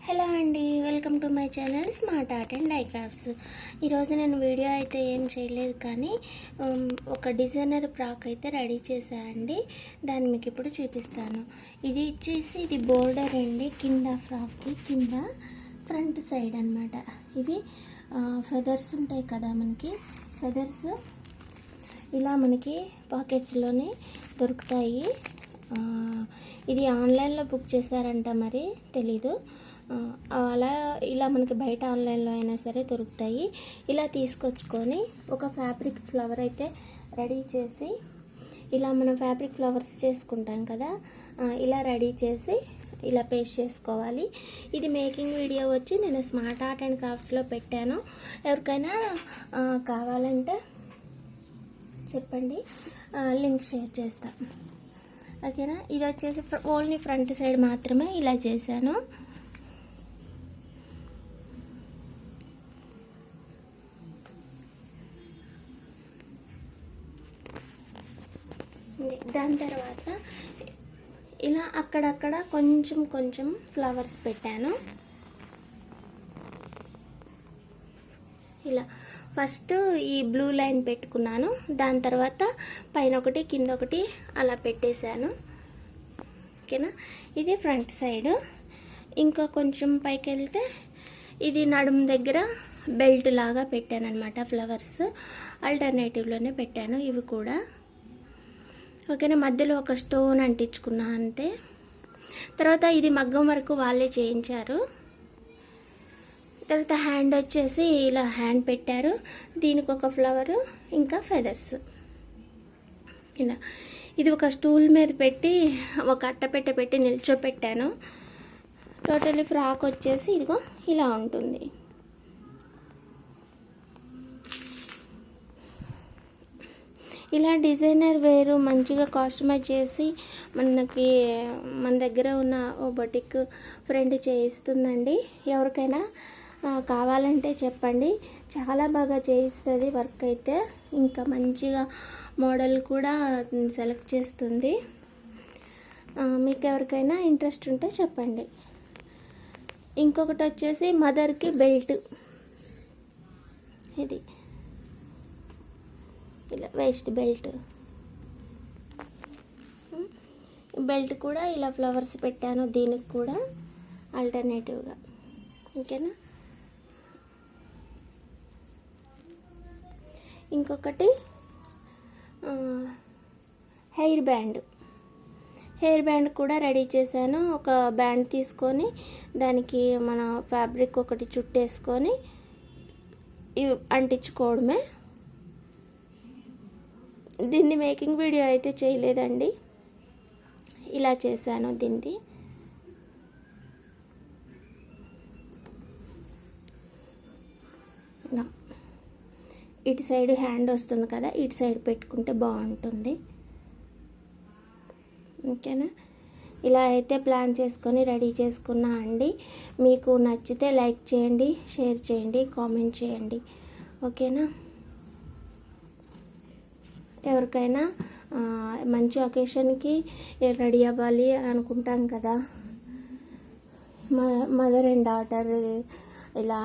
Hello అండి, welcome to my channel smart art and die crafts. ఈరోజు నేను video అయితే ఏం చేయలేదు, కానీ ఒక డిజైనర్ ఫ్రాక్ అయితే రెడీ చేశానండి. దాన్ని మీకు ఇప్పుడు చూపిస్తాను. ఇది వచ్చేసి ఇది బోర్డర్ అండి, కింద ఫ్రాక్కి కింద ఫ్రంట్ సైడ్ అనమాట. ఇవి ఫెదర్స్ ఉంటాయి కదా, మనకి ఫెదర్స్ ఇలా మనకి పాకెట్స్లోనే దొరుకుతాయి. ఇది ఆన్లైన్లో బుక్ చేశారంట, మరి తెలీదు. అలా ఇలా మనకి బయట ఆన్లైన్లో అయినా సరే దొరుకుతాయి. ఇలా తీసుకొచ్చుకొని ఒక ఫ్యాబ్రిక్ ఫ్లవర్ అయితే రెడీ చేసి, ఇలా మనం ఫ్యాబ్రిక్ ఫ్లవర్స్ చేసుకుంటాం కదా, ఇలా రెడీ చేసి ఇలా పేస్ట్ చేసుకోవాలి. ఇది మేకింగ్ వీడియో వచ్చి నేను స్మార్ట్ ఆర్ట్ అండ్ క్రాఫ్ట్స్లో పెట్టాను. ఎవరికైనా కావాలంటే చెప్పండి, లింక్ షేర్ చేస్తాను. ఓకేనా. ఇది వచ్చేసి ఓన్లీ ఫ్రంట్ సైడ్ మాత్రమే ఇలా చేశాను. దాని తర్వాత ఇలా అక్కడక్కడ కొంచెం కొంచెం ఫ్లవర్స్ పెట్టాను. ఇలా ఫస్ట్ ఈ బ్లూ లైన్ పెట్టుకున్నాను, దాని తర్వాత పైన ఒకటి కింద ఒకటి అలా పెట్టేశాను. ఓకేనా. ఇది ఫ్రంట్ సైడ్. ఇంకా కొంచెం పైకి వెళ్తే ఇది నడుము దగ్గర బెల్ట్ లాగా పెట్టాను అనమాట. ఫ్లవర్స్ ఆల్టర్నేటివ్లోనే పెట్టాను ఇవి కూడా. ఓకేనా. మధ్యలో ఒక స్టోన్ అంటించుకున్నా అంతే. తర్వాత ఇది మగ్గం వరకు వాళ్ళే చేయించారు. తర్వాత హ్యాండ్ వచ్చేసి ఇలా హ్యాండ్ పెట్టారు, దీనికి ఒక ఫ్లవరు ఇంకా ఫెదర్స్. ఇలా ఇది ఒక స్టూల్ మీద పెట్టి ఒక అట్టపెట్టె పెట్టి నిల్చోపెట్టాను. టోటల్లీ ఫ్రాక్ వచ్చేసి ఇదిగో ఇలా ఉంటుంది. ఇలా డిజైనర్ వేరు మంచిగా కాస్టమైజ్ చేసి మనకి మన దగ్గర ఉన్న ఓ బొటిక్ ఫ్రెండ్ చేయిస్తుందండి. ఎవరికైనా కావాలంటే చెప్పండి, చాలా బాగా చేయిస్తుంది వర్క్ అయితే. ఇంకా మంచిగా మోడల్ కూడా సెలెక్ట్ చేస్తుంది. మీకు ఎవరికైనా ఇంట్రెస్ట్ ఉంటే చెప్పండి. ఇంకొకటి వచ్చేసి మదర్కి బెల్ట్. ఇది ఇలా వేస్ట్ బెల్ట్ కూడా ఇలా ఫ్లవర్స్ పెట్టాను, దీనికి కూడా ఆల్టర్నేటివ్గా. ఓకేనా. ఇంకొకటి హెయిర్ బ్యాండ్ కూడా రెడీ చేశాను. ఒక బ్యాండ్ తీసుకొని దానికి మన ఫ్యాబ్రిక్ ఒకటి చుట్టేసుకొని అంటించుకోవడమే. దీన్ని మేకింగ్ వీడియో అయితే చేయలేదండి, ఇలా చేశాను దీన్ని. ఇటు సైడ్ హ్యాండ్ వస్తుంది కదా, ఇటు సైడ్ పెట్టుకుంటే బాగుంటుంది. ఓకేనా. ఇలా అయితే ప్లాన్ చేసుకొని రెడీ చేసుకున్నా అండి. మీకు నచ్చితే లైక్ చేయండి, షేర్ చేయండి, కామెంట్ చేయండి. ఓకేనా. ఎవరికైనా మంచి ఒకేషన్కి రెడీ అవ్వాలి అనుకుంటాం కదా, మదర్ అండ్ డాటర్ ఇలా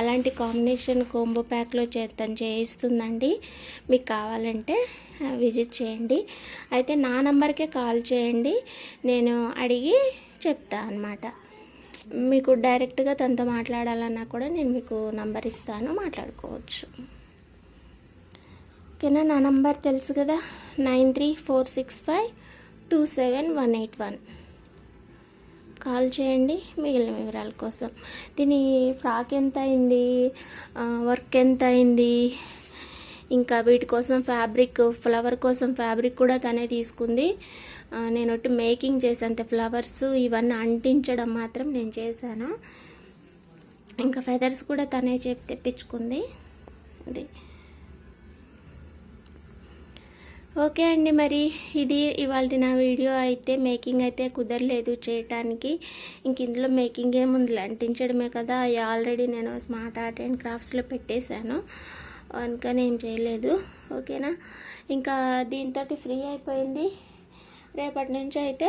అలాంటి కాంబినేషన్ కోంబో ప్యాక్లో చేయిస్తుందండి. మీకు కావాలంటే విజిట్ చేయండి. అయితే నా నంబర్కే కాల్ చేయండి, నేను అడిగి చెప్తా అన్నమాట. మీకు డైరెక్ట్గా తనతో మాట్లాడాలన్నా కూడా నేను మీకు నంబర్ ఇస్తాను, మాట్లాడుకోవచ్చు. ఓకేనా. నా నంబర్ తెలుసు కదా, 9346527181. కాల్ చేయండి మిగిలిన వివరాల కోసం. దీని ఫ్రాక్ ఎంత అయింది, వర్క్ ఎంత అయింది, ఇంకా వీటి కోసం ఫ్లవర్ కోసం ఫ్యాబ్రిక్ కూడా తనే తీసుకుంది. నేను ఒకటి మేకింగ్ చేసేంత ఫ్లవర్స్ ఇవన్నీ అంటించడం మాత్రం నేను చేశాను. ఇంకా ఫెదర్స్ కూడా తనే తెప్పించుకుంది. ఇది ఓకే అండి. మరి ఇది ఇవాళ నా వీడియో అయితే. మేకింగ్ అయితే కుదరలేదు చేయటానికి. ఇంక ఇందులో మేకింగ్ ఏముంది, అంటించడమే కదా. ఆల్రెడీ నేను స్మార్ట్ ఆర్ట్ అండ్ క్రాఫ్ట్స్లో పెట్టేశాను, అందుకని ఏం చేయలేదు. ఓకేనా. ఇంకా దీంతో ఫ్రీ అయిపోయింది. రేపటి నుంచి అయితే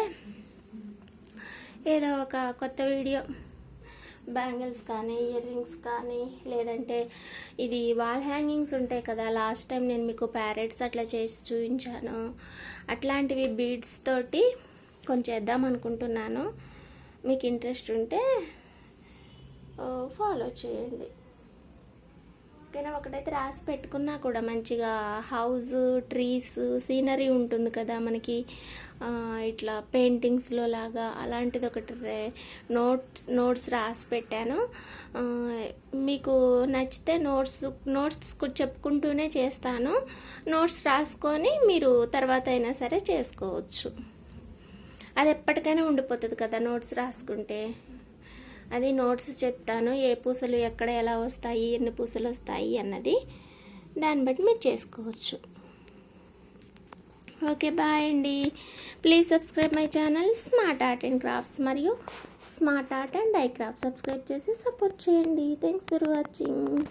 ఏదో ఒక కొత్త వీడియో, బ్యాంగిల్స్ కానీ, ఇయర్ రింగ్స్ కానీ, లేదంటే ఇది వాల్ హ్యాంగింగ్స్ ఉంటాయి కదా, లాస్ట్ టైం నేను మీకు ప్యారెట్స్ అట్లా చేసి చూపించాను, అట్లాంటివి బీడ్స్ తోటి కొంచెం చేద్దాం అనుకుంటున్నాను. మీకు ఇంట్రెస్ట్ ఉంటే ఫాలో చేయండి. ఓకేనా? ఒకటైతే రాసి పెట్టుకున్నా కూడా మంచిగా హౌస్, ట్రీస్, సీనరీ ఉంటుంది కదా మనకి, ఇట్లా పెయింటింగ్స్లో లాగా అలాంటిది ఒకటి నోట్స్ రాసి పెట్టాను. మీకు నచ్చితే నోట్స్ చెప్పుకుంటూనే చేస్తాను. నోట్స్ రాసుకొని మీరు తర్వాత అయినా సరే చేసుకోవచ్చు. అది ఎప్పటికైనా ఉండిపోతుంది కదా నోట్స్ రాసుకుంటే. అది నోట్స్ చెప్తాను, ఏ పూసలు ఎక్కడ ఎలా వస్తాయి, ఎన్ని పూసలు వస్తాయి అన్నది, దాన్ని బట్టి మీరు చేసుకోవచ్చు. ఓకే, బాయ్ అండి. Please subscribe my channel smart art and crafts మరియు smart art and die crafts. Subscribe చేసి సపోర్ట్ చేయండి. Thanks for watching.